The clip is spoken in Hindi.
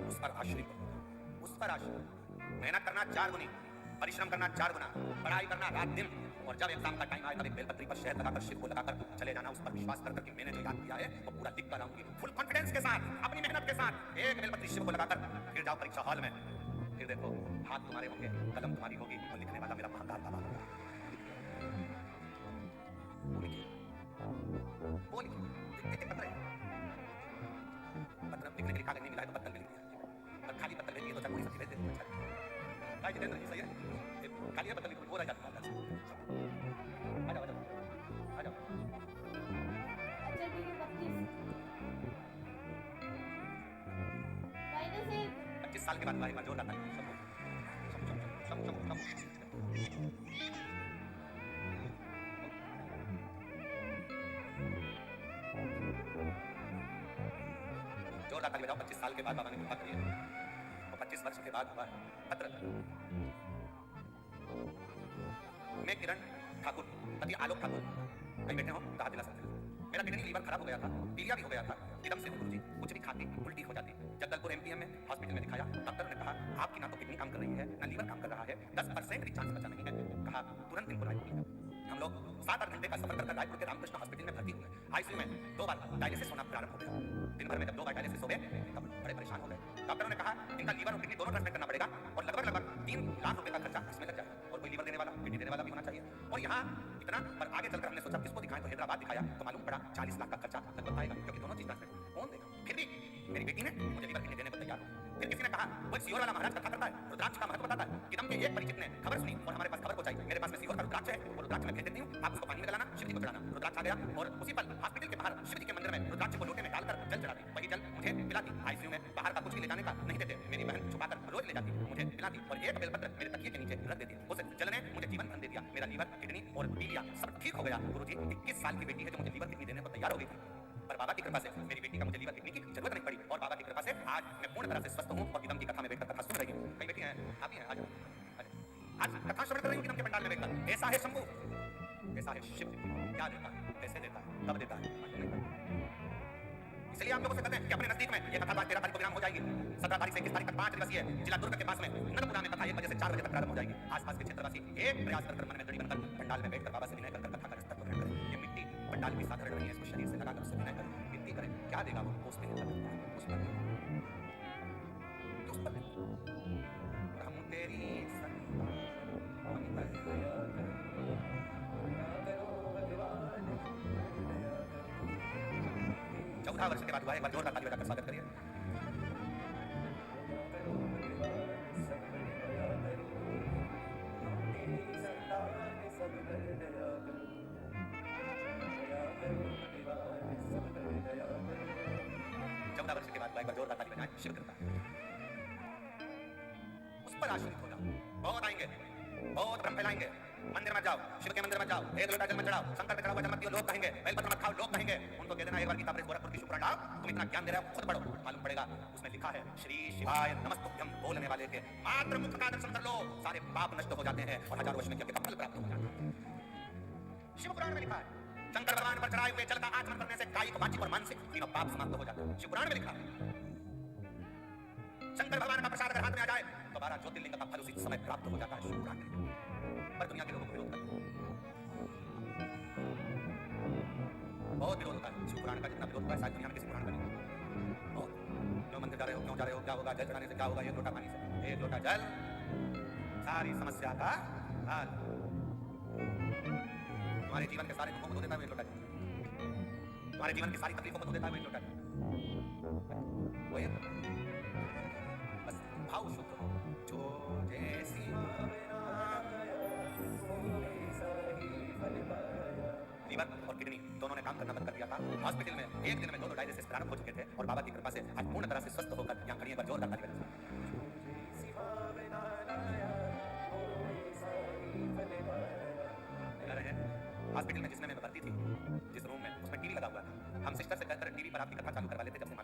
उस पर आश्रित हो, उस पर आश्रित। मेहनत करना 4 गुनी, परिश्रम करना 4 गुना, पढ़ाई करना रात दिन, और जब एग्जाम का टाइम आए तब एक बेलपत्री पर शहद लगाकर शिव को लगाकर चले जाना, उस पर विश्वास कर कि मैंने जो याद किया है वो पूरा लिख कर आऊंगी, फुल कॉन्फिडेंस के साथ, अपनी मेहनत के साथ एक बेलपत्री शिव को लगाकर फिर जाओ परीक्षा हॉल में। फिर देखो हाथ तुम्हारे होंगे, कलम तुम्हारी होगी, और लिखने वाला मेरा महाकाल बाबा होगा। वो लिखिए, वो लिखिए, एक पत्र है, पत्र लिखने के लिए कागज नहीं मिला है तो पत्थर भी लिख दिया, और खाली पत्थर भेजिए तो चाकू से भेज देते हैं। भाई जितेंद्र जी सही है, खाली पत्थर लिखो, वो रह जाता है। आ जाओ, आ जाओ, आ जाओ। अच्छा ठीक है, 25 साल के बाद भाई जोर आता है। जोरदार ताली बजाओ। 25 साल के बाद बाबा ने कृपा करी है, और 25 वर्ष के बाद हुआ पत्र। मैं किरण ठाकुर, पति आलोक ठाकुर, कहीं बैठे हो तो हाथ हिला सकते हो। मेरा किडनी लीवर खराब हो गया था, पीलिया भी हो गया था, एकदम से गुरुजी कुछ भी खाती उल्टी हो जाती। जगदलपुर एमपीएम में हॉस्पिटल में दिखाया, डॉक्टर ने कहा आपकी ना तो किडनी काम कर रही है ना लीवर काम कर रहा है, 10% भी चांस बचा नहीं है। कहा तुरंत इनको रायपुर ले जाओ। हम लोग 7-8 घंटे का सफर कर रायपुर के रामकृष्ण हॉस्पिटल में भर्ती हुए। आईसीयू में 2 बार डायलिसिस होना प्रारंभ हो गया। दिन भर में जब 2 बार डायलिसिस हो गए तब बड़े परेशान हो गए। डॉक्टरों ने कहा इनका लीवर और किडनी दोनों ट्रांसप्लांट करना पड़ेगा, और लगभग 3 लाख रुपए का खर्चा इसमें लग जाएगा, और कोई लीवर देने वाला किडनी देने वाला भी होना चाहिए। और यहाँ इतना, पर आगे चलकर हमने सोचा किसको दिखाएं, तो हैदराबाद दिखाया तो मालूम पड़ा 40 लाख का खर्चा लगभग आएगा, क्योंकि दोनों चीज ट्रांसप्लांट कौन देगा। फिर भी मेरी बेटी ने मुझे लीवर किडनी देने को तैयार हो। फिर किसी ने कहा वो सीहोर वाला महाराज कथा करता है, रुद्राक्ष का महत्व बताता है। किदम के एक परिचित ने खबर सुनी और हमारे पास खबर पहुंचाई। मेरे पास में सीहोर का रुद्राक्ष है, वो रुद्राक्ष मैं भेज देती हूँ, आप उसको पानी में डालना, शिव जी को चढ़ाना। रुद्राक्ष आ गया, और उसी पल हॉस्पिटल के बाहर शिव जी के मंदिर में रुद्राक्ष को लोटे में डालकर जल चढ़ाती। वही जल मुझे पिलाती। आईसीयू में बाहर का कुछ भी ले जाने का नहीं देते, मेरी बहन छुपाकर रोज ले जाती, मुझे पिलाती, और एक बेलपत्र मेरे तकिए के नीचे रख देती। उस जल ने मुझे जीवन धन दे दिया। मेरा लीवर किडनी और पीलिया सब ठीक हो गया। गुरुजी 21 साल की बेटी है जो मुझे लीवर किडनी देने को तैयार हो गई थी, पर बाबा की कृपा से मेरी बेटी का मुझे लीवर किडनी की जरूरत नहीं पड़ी, और बाबा की कृपा से आज मैं पूर्ण तरह से स्वस्थ हूँ, और किदम की कथा में बैठकर कथा सुन रही हूँ। कई बेटी हैं, आप ही हैं, आज कथा श्रवण कर रही हूँ किदम के पंडाल में बैठकर। ऐसा है शंभू, ऐसा है शिव, क्या देता है, कैसे देता है, कब देता है, इसलिए आप लोगों से कहते हैं कि अपने नजदीक में ये कथा 13 तारीख को विराम हो जाएगी। 17 तारीख से 21 तारीख तक 5 दिवसीय जिला दुर्ग के पास में नंदपुरा में कथा 1 बजे से 4 बजे तक प्रारंभ हो जाएगी। आसपास के क्षेत्रवासी एक प्रयास कर मन में दृढ़ बनकर पंडाल में बैठकर बाबा से विनय कर कथा का रस्ता ग्रहण करें। ये मिट्टी पंडाल की साधारण नहीं है, इसको शरीर से लगाकर उससे विनय कर विनती करें, क्या देगा वो उसमें उस पर हम तेरी चौदह वर्ष के बाद हुआ। एक बार जोरदार ताली बजाकर स्वागत करिए। चौदह वर्ष के बाद हुआ, एक बार जोरदार ताली बजाएं, शिव कृपा उस पर आश्रित हो जाओ। बहुत आएंगे, बहुत भ्रम फैलाएंगे। मंदिर में जाओ, शिव के मंदिर में जाओ, एक लोटा जल में चढ़ाओ, शंकर पे चढ़ा हुआ जल मत पियो, लोग कहेंगे। बेलपत्र मत खाओ, लोग कहेंगे। उनको कह देना एक बार गीता प्रेस गोरखपुर की शुक्रान डाल, तुम इतना ज्ञान दे रहे हो, खुद पढ़ो, मालूम पड़ेगा उसमें लिखा है श्री शिवाय नमस्तुभ्यम बोलने वाले के मात्र मुख का दर्शन कर लो, सारे पाप नष्ट हो जाते हैं और हजारों वर्ष में यज्ञ का फल प्राप्त हो जाता है। शिव पुराण में लिखा है शंकर भगवान पर चढ़ाए हुए जल का आचमन करने से कायिक, वाचिक और मानसिक तीनों पाप समाप्त हो जाते हैं। शिव पुराण में लिखा है शंकर भगवान का प्रसाद अगर हाथ में आ जाए तो 12 ज्योतिर्लिंग का फल उसी समय प्राप्त हो जाता है। शिव पुराण में, पर दुनिया के लोगों को विरोध करते हैं, बहुत विरोध होता है। शिव पुराण का जितना विरोध होता है शायद दुनिया में किसी पुराण का नहीं। बहुत क्यों मंदिर जा रहे हो, क्यों जा रहे हो, क्या होगा, जल चढ़ाने से क्या होगा, एक लोटा पानी से, एक लोटा जल सारी समस्या का हल। तुम्हारे जीवन के सारे दुखों को धो देता है एक लोटा जल, तुम्हारे जीवन की सारी तकलीफों को धो देता है एक लोटा जल। वो बस भाव शुद्ध हो, जो जैसी लीवर और किडनी दोनों ने काम करना बंद कर दिया था। हॉस्पिटल में एक दिन में दोनों डायलिसिस प्रारंभ हो चुके थे, और बाबा की कृपा से आज पूर्ण तरह से स्वस्थ होकर यहाँ खड़ी पर जोरदार ताली बजाएं। हॉस्पिटल में जिसमें मैं भर्ती थी, जिस रूम में, उसमें टीवी लगा हुआ था। हम सिस्टर से कहकर टीवी पर आपकी कथा चालू करवा लेते जब से मालूम